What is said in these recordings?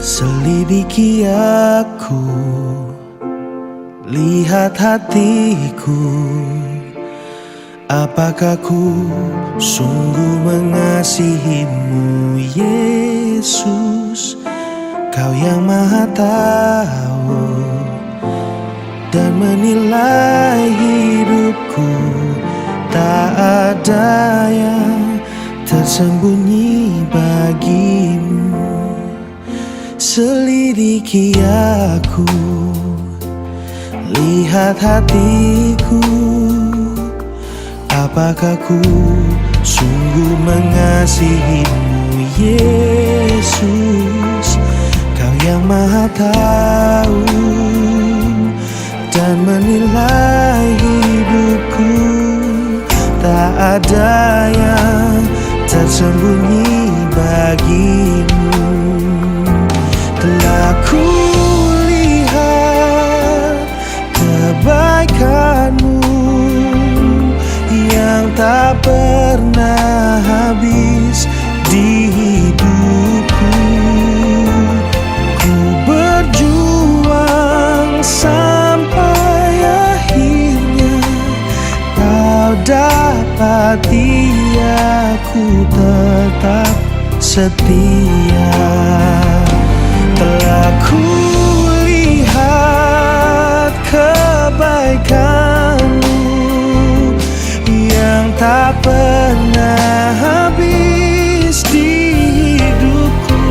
Selidiki aku, lihat hatiku. Apakah ku sungguh mengasihimu, Yesus? Kau yang Maha Tahu dan menilai hidupku. Tak ada yang tersembunyi bagimu. Selidiki aku, lihat hatiku. Apakah ku sungguh mengasihimu, Yesus? Kau yang Maha Tahu dan menilai hidupku. Tak ada yang tersembunyi bagimu. Telah ku lihat kebaikanmu yang tak pernah habis di hidupku. Ku berjuang sampai akhirnya kau dapati aku tetap setia. Telah ku lihat kebaikanmu yang tak pernah habis di hidupku.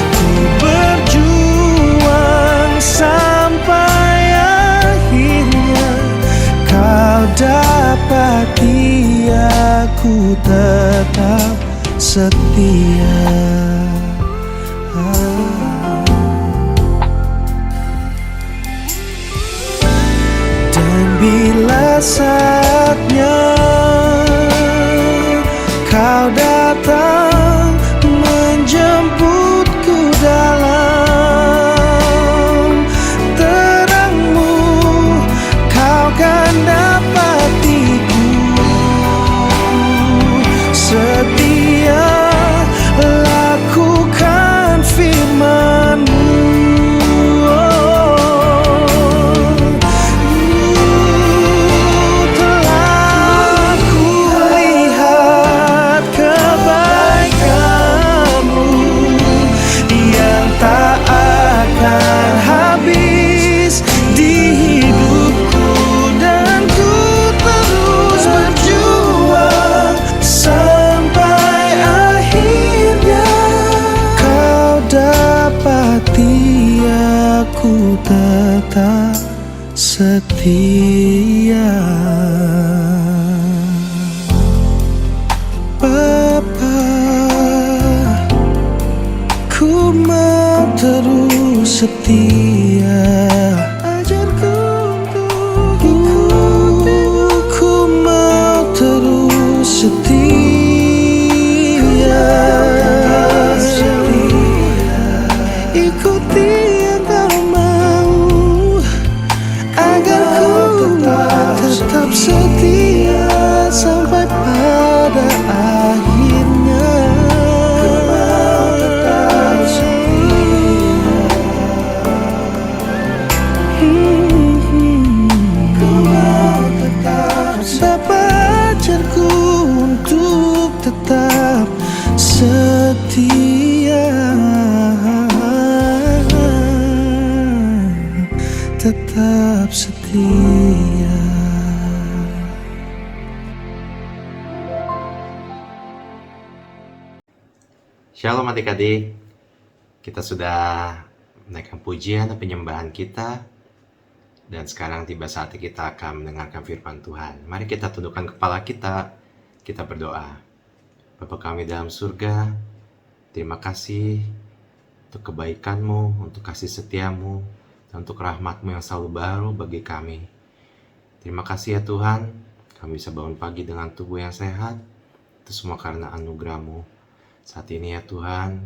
Ku berjuang sampai akhirnya kau dapati aku tetap setia. Dan bila saatnya kau datang menjemputku dalam terangmu, kau kan dapatiku setia. Lakukan firman-Mu. Telah ku lihat kebaikan-Mu yang tak akan habis di hidupku. Dan ku terus berjuang sampai akhirnya kau dapati aku tetap setia. Bapa, ku mau terus setia. Ajarku untuk ikut, ku mau terus setia. Ikuti yang kau mau, agar ku tetap setia sampai pada akhirnya. Bapa, ajarku untuk tetap setia, tetap setia. Shalom adik-adik, kita sudah menaikkan pujian dan penyembahan kita. Dan sekarang tiba saatnya kita akan mendengarkan firman Tuhan. Mari kita tundukkan kepala kita berdoa. Bapa kami dalam surga, terima kasih untuk kebaikan-Mu, untuk kasih setia-Mu, dan untuk rahmat-Mu yang selalu baru bagi kami. Terima kasih ya Tuhan, kami bisa bangun pagi dengan tubuh yang sehat. Itu semua karena anugerah-Mu. Saat ini ya Tuhan,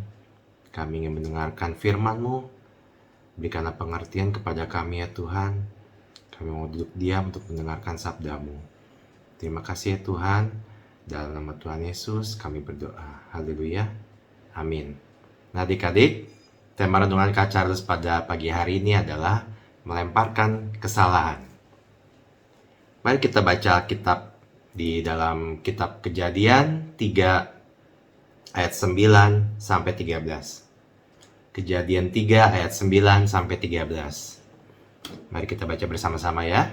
kami ingin mendengarkan firman-Mu. Berikanlah pengertian kepada kami ya Tuhan. Kami mau duduk diam untuk mendengarkan sabda-Mu. Terima kasih ya Tuhan. Dalam nama Tuhan Yesus kami berdoa. Haleluya. Amin. Nah, adik-adik, tema renungan Kak Charles pada pagi hari ini adalah melemparkan kesalahan. Mari kita baca kitab di dalam kitab Kejadian 3 ayat 9 sampai 13. Kejadian 3 ayat 9 sampai 13. Mari kita baca bersama-sama ya.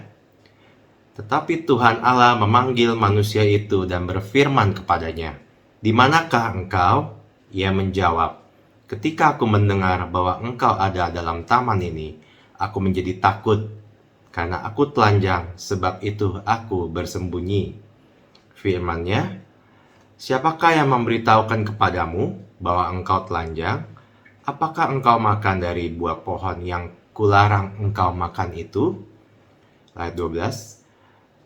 Tetapi Tuhan Allah memanggil manusia itu dan berfirman kepadanya, "Di manakah engkau?" Ia menjawab, "Ketika aku mendengar bahwa engkau ada dalam taman ini, aku menjadi takut, karena aku telanjang, sebab itu aku bersembunyi." Firman-Nya, "Siapakah yang memberitahukan kepadamu bahwa engkau telanjang? Apakah engkau makan dari buah pohon yang kularang engkau makan itu?" Ayat 12.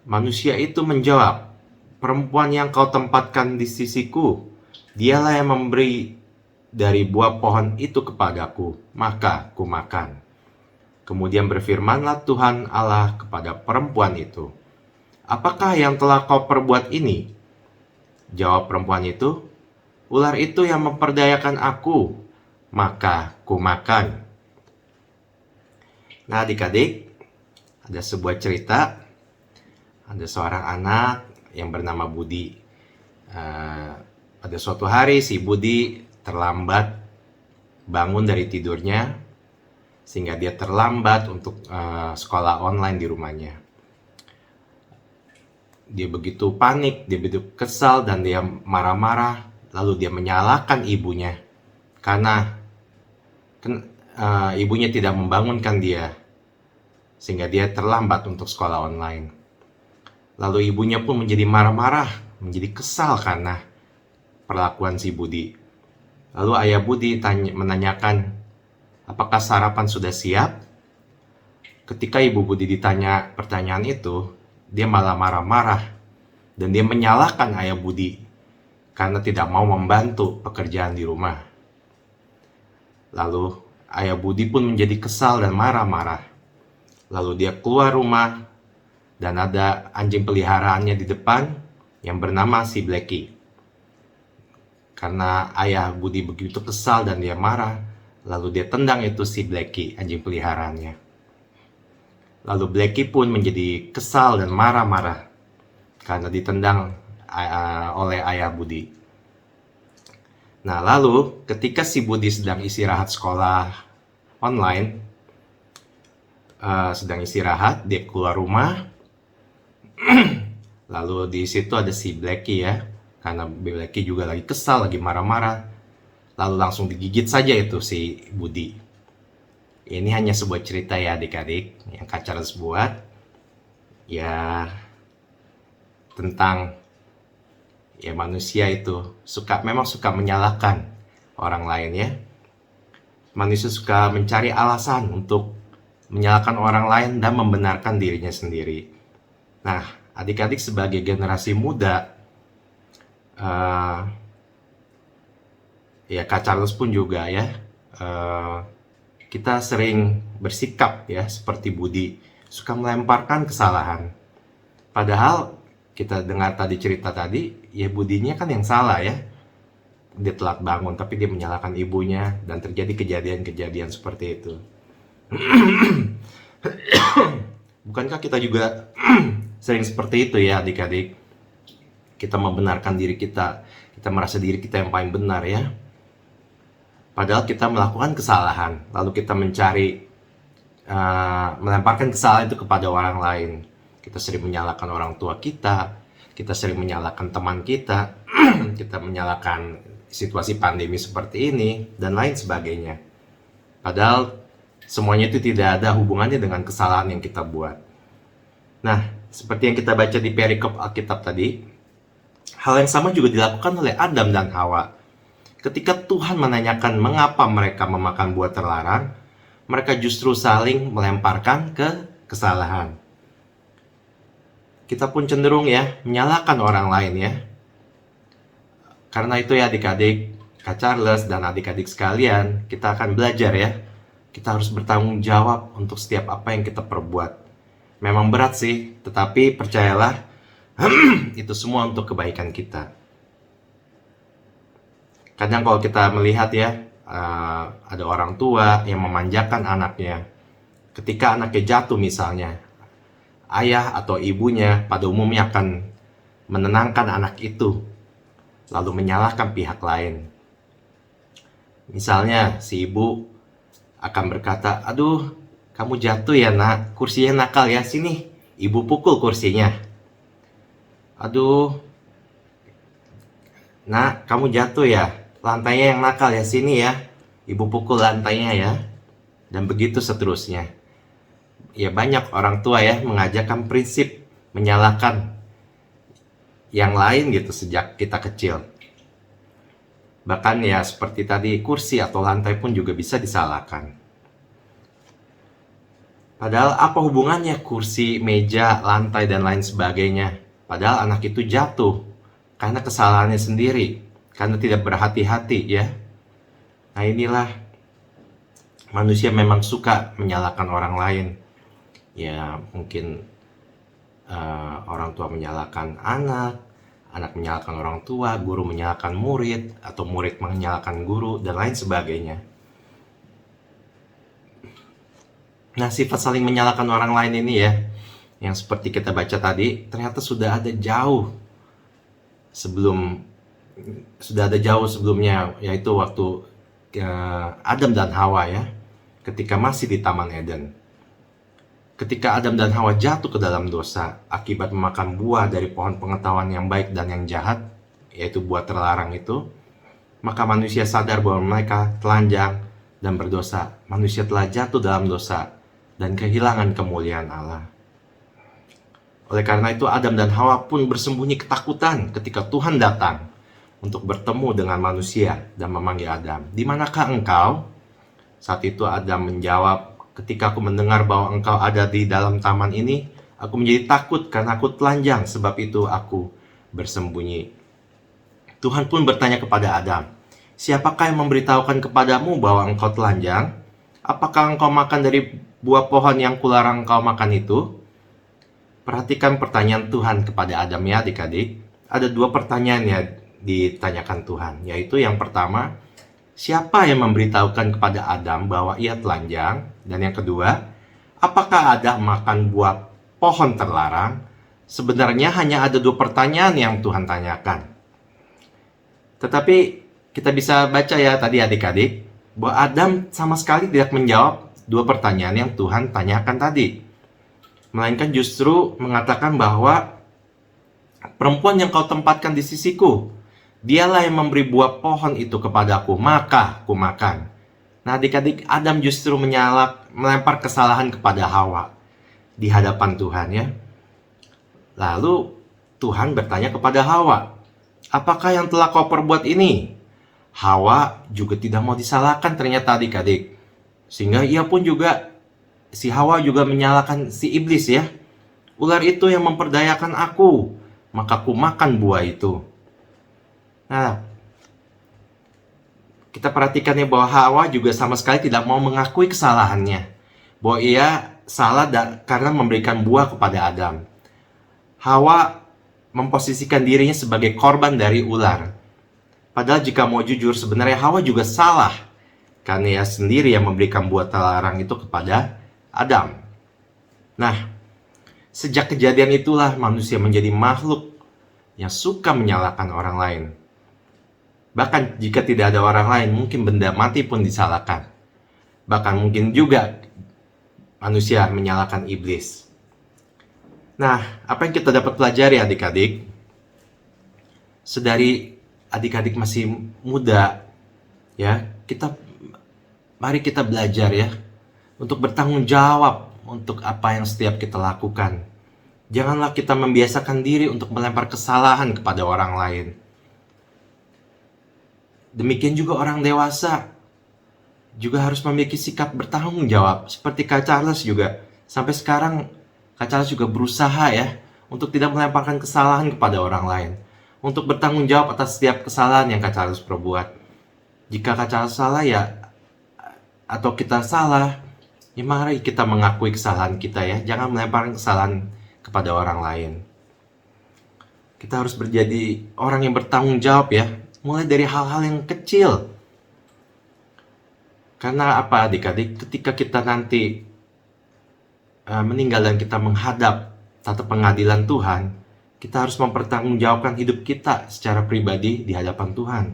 Manusia itu menjawab, "Perempuan yang kau tempatkan di sisiku, dialah yang memberi dari buah pohon itu kepadaku, maka ku makan." Kemudian berfirmanlah Tuhan Allah kepada perempuan itu, "Apakah yang telah kau perbuat ini?" Jawab perempuan itu, "Ular itu yang memperdayakan aku, maka ku makan." Nah, adik-adik, ada sebuah cerita. Ada seorang anak yang bernama Budi. Pada suatu hari si Budi terlambat bangun dari tidurnya, sehingga dia terlambat untuk sekolah online di rumahnya. Dia begitu panik, dia begitu kesal, dan dia marah-marah. Lalu dia menyalahkan ibunya karena ibunya tidak membangunkan dia, sehingga dia terlambat untuk sekolah online. Lalu ibunya pun menjadi marah-marah, menjadi kesal karena perlakuan si Budi. Lalu ayah Budi menanyakan, "Apakah sarapan sudah siap?" Ketika ibu Budi ditanya pertanyaan itu, dia malah marah-marah dan dia menyalahkan ayah Budi karena tidak mau membantu pekerjaan di rumah. Lalu ayah Budi pun menjadi kesal dan marah-marah. Lalu dia keluar rumah dan ada anjing peliharaannya di depan yang bernama si Blacky. Karena ayah Budi begitu kesal dan dia marah, lalu dia tendang itu si Blacky, anjing peliharaannya. Lalu Blacky pun menjadi kesal dan marah-marah karena ditendang oleh ayah Budi. Nah, lalu ketika si Budi sedang istirahat sekolah online, dia keluar rumah. Lalu di situ ada si Blacky ya, karena Blacky juga lagi kesal, lagi marah-marah. Lalu langsung digigit saja itu si Budi. Ini hanya sebuah cerita ya adik-adik, yang Kak Charles buat ya tentang ya manusia itu memang suka menyalahkan orang lain ya. Manusia suka mencari alasan untuk menyalahkan orang lain dan membenarkan dirinya sendiri. Nah, adik-adik sebagai generasi muda, ya Kak Charles pun juga ya, kita sering bersikap ya seperti Budi, suka melemparkan kesalahan. Padahal kita dengar tadi cerita tadi, ya Budinya kan yang salah ya. Dia telat bangun, tapi dia menyalahkan ibunya dan terjadi kejadian-kejadian seperti itu. Bukankah kita juga sering seperti itu ya adik-adik? Kita membenarkan diri kita merasa diri kita yang paling benar ya. Padahal kita melakukan kesalahan, lalu kita melemparkan kesalahan itu kepada orang lain. Kita sering menyalahkan orang tua kita sering menyalahkan teman kita, kita menyalahkan situasi pandemi seperti ini, dan lain sebagainya. Padahal semuanya itu tidak ada hubungannya dengan kesalahan yang kita buat. Nah, seperti yang kita baca di perikop Alkitab tadi, hal yang sama juga dilakukan oleh Adam dan Hawa. Ketika Tuhan menanyakan mengapa mereka memakan buah terlarang, mereka justru saling melemparkan ke kesalahan. Kita pun cenderung ya menyalahkan orang lain ya. Karena itu ya adik-adik, Kak Charles dan adik-adik sekalian, kita akan belajar ya. Kita harus bertanggung jawab untuk setiap apa yang kita perbuat. Memang berat sih, tetapi percayalah itu semua untuk kebaikan kita. Kadang kalau kita melihat ya, ada orang tua yang memanjakan anaknya. Ketika anaknya jatuh misalnya, ayah atau ibunya pada umumnya akan menenangkan anak itu, lalu menyalahkan pihak lain. Misalnya si ibu akan berkata, "Aduh, kamu jatuh ya nak, kursinya nakal ya, sini." Ibu pukul kursinya. "Aduh, nak, kamu jatuh ya, lantainya yang nakal ya, sini ya." Ibu pukul lantainya ya. Dan begitu seterusnya. Ya banyak orang tua ya mengajarkan prinsip menyalahkan yang lain gitu sejak kita kecil. Bahkan ya seperti tadi, kursi atau lantai pun juga bisa disalahkan. Padahal apa hubungannya kursi, meja, lantai, dan lain sebagainya? Padahal anak itu jatuh karena kesalahannya sendiri, karena tidak berhati-hati ya. Nah inilah, manusia memang suka menyalahkan orang lain. Ya mungkin orang tua menyalahkan anak, anak menyalahkan orang tua, guru menyalahkan murid, atau murid menyalahkan guru, dan lain sebagainya. Nah, sifat saling menyalahkan orang lain ini ya, yang seperti kita baca tadi, ternyata sudah ada jauh sebelumnya, yaitu waktu Adam dan Hawa ya, ketika masih di Taman Eden. Ketika Adam dan Hawa jatuh ke dalam dosa akibat memakan buah dari pohon pengetahuan yang baik dan yang jahat, yaitu buah terlarang itu, maka manusia sadar bahwa mereka telanjang dan berdosa. Manusia telah jatuh dalam dosa dan kehilangan kemuliaan Allah. Oleh karena itu Adam dan Hawa pun bersembunyi ketakutan ketika Tuhan datang untuk bertemu dengan manusia dan memanggil Adam. "Di manakah engkau?" Saat itu Adam menjawab, "Ketika aku mendengar bahwa engkau ada di dalam taman ini, aku menjadi takut karena aku telanjang, sebab itu aku bersembunyi." Tuhan pun bertanya kepada Adam, "Siapakah yang memberitahukan kepadamu bahwa engkau telanjang? Apakah engkau makan dari buah pohon yang kularang engkau makan itu?" Perhatikan pertanyaan Tuhan kepada Adam ya adik-adik. Ada dua pertanyaan yang ditanyakan Tuhan, yaitu yang pertama, siapa yang memberitahukan kepada Adam bahwa ia telanjang? Dan yang kedua, apakah Adam makan buah pohon terlarang? Sebenarnya hanya ada dua pertanyaan yang Tuhan tanyakan. Tetapi kita bisa baca ya tadi adik-adik, bahwa Adam sama sekali tidak menjawab dua pertanyaan yang Tuhan tanyakan tadi. Melainkan justru mengatakan bahwa perempuan yang kau tempatkan di sisiku, dialah yang memberi buah pohon itu kepadaku, maka ku makan. Nah adik-adik, Adam justru melempar kesalahan kepada Hawa di hadapan Tuhan ya. Lalu Tuhan bertanya kepada Hawa, "Apakah yang telah kau perbuat ini?" Hawa juga tidak mau disalahkan ternyata adik-adik. Sehingga si Hawa juga menyalahkan si iblis ya. "Ular itu yang memperdayakan aku, maka ku makan buah itu." Nah, kita perhatikan ya bahwa Hawa juga sama sekali tidak mau mengakui kesalahannya, bahwa ia salah karena memberikan buah kepada Adam. Hawa memposisikan dirinya sebagai korban dari ular. Padahal jika mau jujur, sebenarnya Hawa juga salah karena ia sendiri yang memberikan buah terlarang itu kepada Adam. Nah, sejak kejadian itulah manusia menjadi makhluk yang suka menyalahkan orang lain. Bahkan jika tidak ada orang lain, mungkin benda mati pun disalahkan. Bahkan mungkin juga manusia menyalahkan iblis. Nah, apa yang kita dapat pelajari adik-adik? Sedari adik-adik masih muda, ya, mari kita belajar ya, untuk bertanggung jawab untuk apa yang setiap kita lakukan. Janganlah kita membiasakan diri untuk melempar kesalahan kepada orang lain. Demikian juga orang dewasa juga harus memiliki sikap bertanggung jawab. Seperti Kak Charles juga. Sampai sekarang Kak Charles juga berusaha ya untuk tidak melemparkan kesalahan kepada orang lain. Untuk bertanggung jawab atas setiap kesalahan yang Kak Charles perbuat. Jika Kak Charles salah ya, atau kita salah, ya mari kita mengakui kesalahan kita ya. Jangan melemparkan kesalahan kepada orang lain. Kita harus menjadi orang yang bertanggung jawab ya. Mulai dari hal-hal yang kecil. Karena apa adik-adik? Ketika kita nanti meninggal dan kita menghadap tata pengadilan Tuhan, kita harus mempertanggungjawabkan hidup kita secara pribadi di hadapan Tuhan.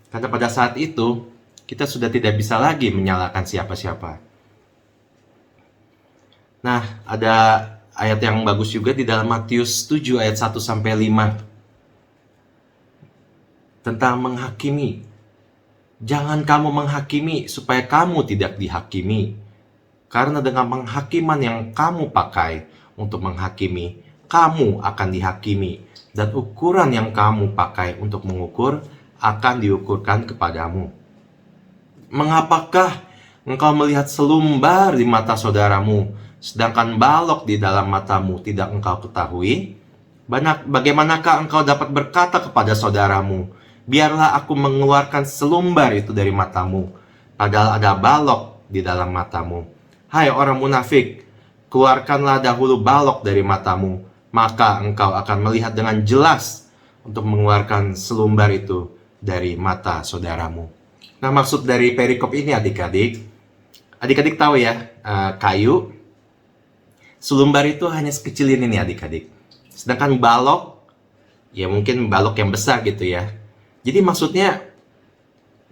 Karena pada saat itu, kita sudah tidak bisa lagi menyalahkan siapa-siapa. Nah, ada ayat yang bagus juga di dalam Matius 7 ayat 1-5. Tentang menghakimi. Jangan kamu menghakimi supaya kamu tidak dihakimi. Karena dengan penghakiman yang kamu pakai untuk menghakimi, kamu akan dihakimi. Dan ukuran yang kamu pakai untuk mengukur akan diukurkan kepadamu. Mengapakah engkau melihat selumbar di mata saudaramu, sedangkan balok di dalam matamu tidak engkau ketahui? Bagaimanakah engkau dapat berkata kepada saudaramu, biarlah aku mengeluarkan selumbar itu dari matamu, padahal ada balok di dalam matamu? Hai orang munafik, keluarkanlah dahulu balok dari matamu, maka engkau akan melihat dengan jelas untuk mengeluarkan selumbar itu dari mata saudaramu. Nah, maksud dari perikop ini adik-adik tahu ya, kayu, selumbar itu hanya sekecil ini nih adik-adik. Sedangkan balok, ya mungkin balok yang besar gitu ya. Jadi maksudnya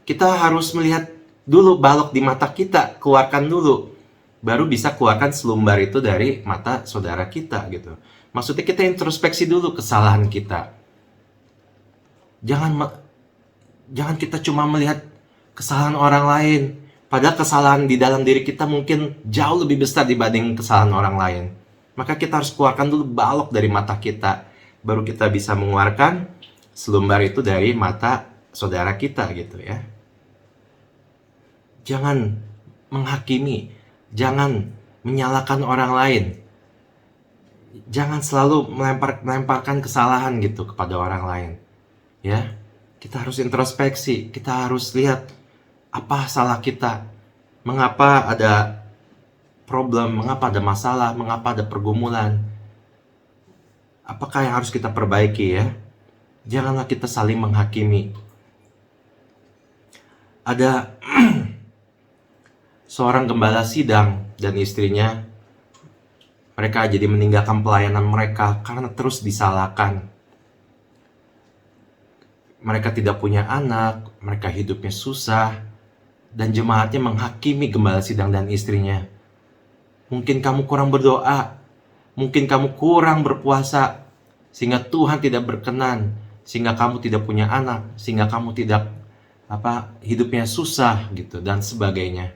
kita harus melihat dulu balok di mata kita, keluarkan dulu. Baru bisa keluarkan selumbar itu dari mata saudara kita gitu. Maksudnya kita introspeksi dulu kesalahan kita. Jangan kita cuma melihat kesalahan orang lain, padahal kesalahan di dalam diri kita mungkin jauh lebih besar dibanding kesalahan orang lain. Maka kita harus keluarkan dulu balok dari mata kita, baru kita bisa mengeluarkan selumbar itu dari mata saudara kita gitu ya. Jangan menghakimi, jangan menyalahkan orang lain. Jangan selalu melemparkan kesalahan gitu kepada orang lain. Ya, kita harus introspeksi, kita harus lihat apa salah kita, mengapa ada problem, mengapa ada masalah, mengapa ada pergumulan, apakah yang harus kita perbaiki ya. Janganlah kita saling menghakimi. Ada seorang gembala sidang dan istrinya, mereka jadi meninggalkan pelayanan mereka karena terus disalahkan. Mereka tidak punya anak, mereka hidupnya susah, dan jemaatnya menghakimi gembala sidang dan istrinya. Mungkin kamu kurang berdoa, mungkin kamu kurang berpuasa, sehingga Tuhan tidak berkenan, sehingga kamu tidak punya anak, sehingga kamu tidak hidupnya susah gitu dan sebagainya.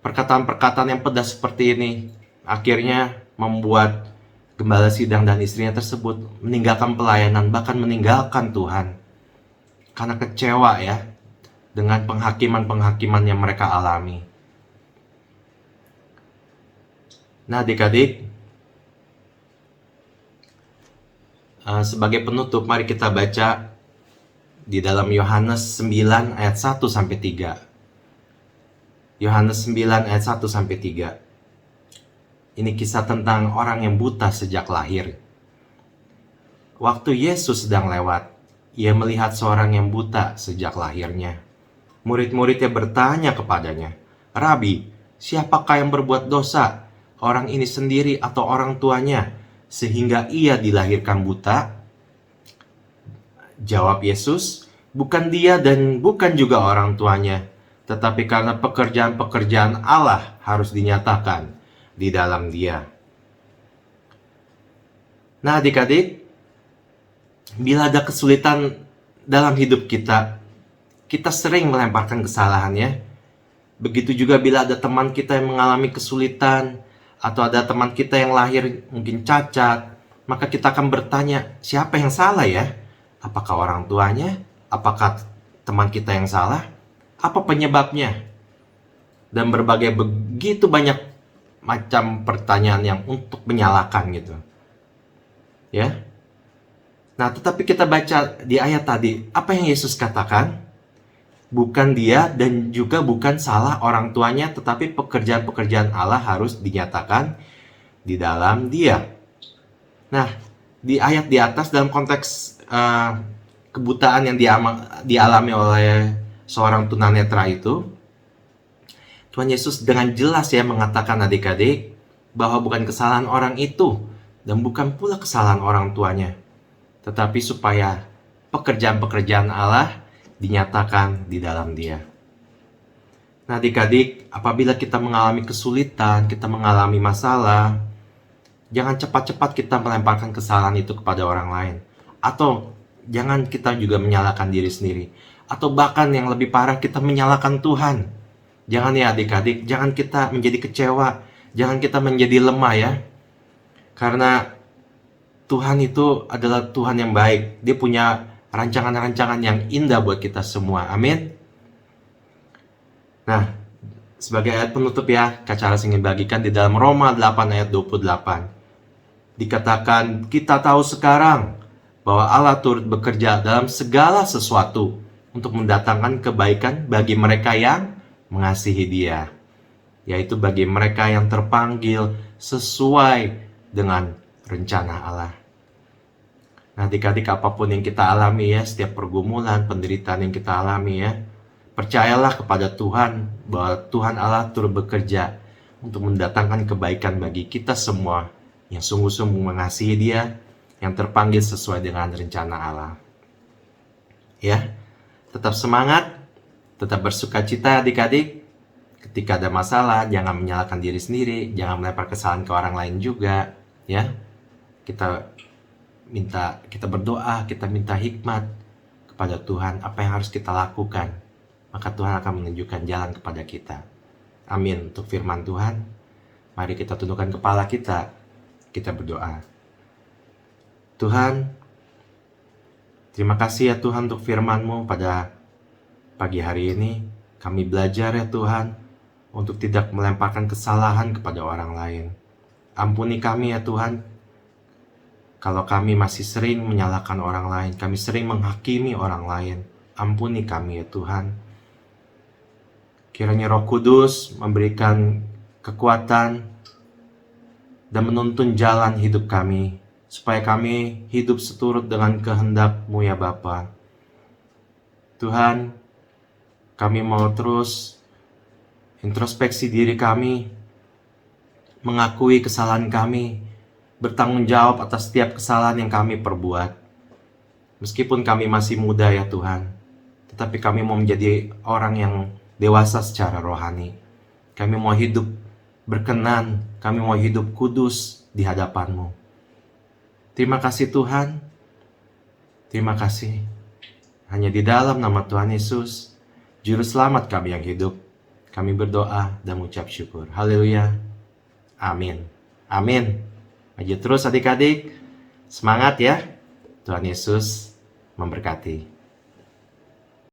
Perkataan-perkataan yang pedas seperti ini akhirnya membuat gembala sidang dan istrinya tersebut meninggalkan pelayanan, bahkan meninggalkan Tuhan karena kecewa ya dengan penghakiman-penghakiman yang mereka alami. Nah adik-adik, sebagai penutup mari kita baca di dalam Yohanes 9 ayat 1-3. Yohanes 9 ayat 1-3. Ini kisah tentang orang yang buta sejak lahir. Waktu Yesus sedang lewat, ia melihat seorang yang buta sejak lahirnya. Murid-muridnya bertanya kepadanya, "Rabi, siapakah yang berbuat dosa, orang ini sendiri atau orang tuanya, sehingga ia dilahirkan buta?" Jawab Yesus, "Bukan dia dan bukan juga orang tuanya, tetapi karena pekerjaan-pekerjaan Allah harus dinyatakan di dalam dia." Nah adik-adik, bila ada kesulitan dalam hidup kita, kita sering melemparkan kesalahannya. Begitu juga bila ada teman kita yang mengalami kesulitan, atau ada teman kita yang lahir mungkin cacat, maka kita akan bertanya, siapa yang salah ya? Apakah orang tuanya? Apakah teman kita yang salah? Apa penyebabnya? Dan berbagai begitu banyak macam pertanyaan yang untuk menyalahkan gitu. Ya. Nah, tetapi kita baca di ayat tadi, apa yang Yesus katakan? Bukan dia dan juga bukan salah orang tuanya, tetapi pekerjaan-pekerjaan Allah harus dinyatakan di dalam dia. Nah, di ayat di atas dalam konteks kebutaan yang dialami oleh seorang tunanetra itu, Tuhan Yesus dengan jelas ya mengatakan adik-adik bahwa bukan kesalahan orang itu dan bukan pula kesalahan orang tuanya, tetapi supaya pekerjaan-pekerjaan Allah dinyatakan di dalam dia. Nah adik-adik, apabila kita mengalami kesulitan, kita mengalami masalah, jangan cepat-cepat kita melemparkan kesalahan itu kepada orang lain. Atau jangan kita juga menyalahkan diri sendiri. Atau bahkan yang lebih parah, kita menyalahkan Tuhan. Jangan ya adik-adik, jangan kita menjadi kecewa, jangan kita menjadi lemah ya. Karena Tuhan itu adalah Tuhan yang baik. Dia punya rancangan-rancangan yang indah buat kita semua. Amin. Nah, sebagai ayat penutup ya, Kak Charles ingin bagikan di dalam Roma 8 ayat 28. Dikatakan, kita tahu sekarang bahwa Allah turut bekerja dalam segala sesuatu untuk mendatangkan kebaikan bagi mereka yang mengasihi Dia, yaitu bagi mereka yang terpanggil sesuai dengan rencana Allah. Nah, adik-adik, apapun yang kita alami ya, setiap pergumulan, penderitaan yang kita alami ya, percayalah kepada Tuhan bahwa Tuhan Allah turut bekerja untuk mendatangkan kebaikan bagi kita semua yang sungguh-sungguh mengasihi Dia, yang terpanggil sesuai dengan rencana Allah. Ya, tetap semangat, tetap bersukacita adik-adik. Ketika ada masalah, jangan menyalahkan diri sendiri, jangan melempar kesalahan ke orang lain juga, ya. Kita berdoa, kita minta hikmat kepada Tuhan apa yang harus kita lakukan. Maka Tuhan akan menunjukkan jalan kepada kita. Amin. Untuk firman Tuhan, mari kita tundukkan kepala kita berdoa. Tuhan, terima kasih ya Tuhan untuk firman-Mu pada pagi hari ini. Kami belajar ya Tuhan untuk tidak melemparkan kesalahan kepada orang lain. Ampuni kami ya Tuhan, kalau kami masih sering menyalahkan orang lain, kami sering menghakimi orang lain. Ampuni kami ya Tuhan. Kiranya Roh Kudus memberikan kekuatan dan menuntun jalan hidup kami, supaya kami hidup seturut dengan kehendak-Mu ya Bapa. Tuhan, kami mau terus introspeksi diri kami, mengakui kesalahan kami, bertanggung jawab atas setiap kesalahan yang kami perbuat. Meskipun kami masih muda ya Tuhan, tetapi kami mau menjadi orang yang dewasa secara rohani. Kami mau hidup berkenan, kami mau hidup kudus di hadapan-Mu. Terima kasih Tuhan, terima kasih. Hanya di dalam nama Tuhan Yesus, Juru Selamat kami yang hidup, kami berdoa dan mengucap syukur. Haleluya. Amin. Amin. Maju terus adik-adik. Semangat ya. Tuhan Yesus memberkati.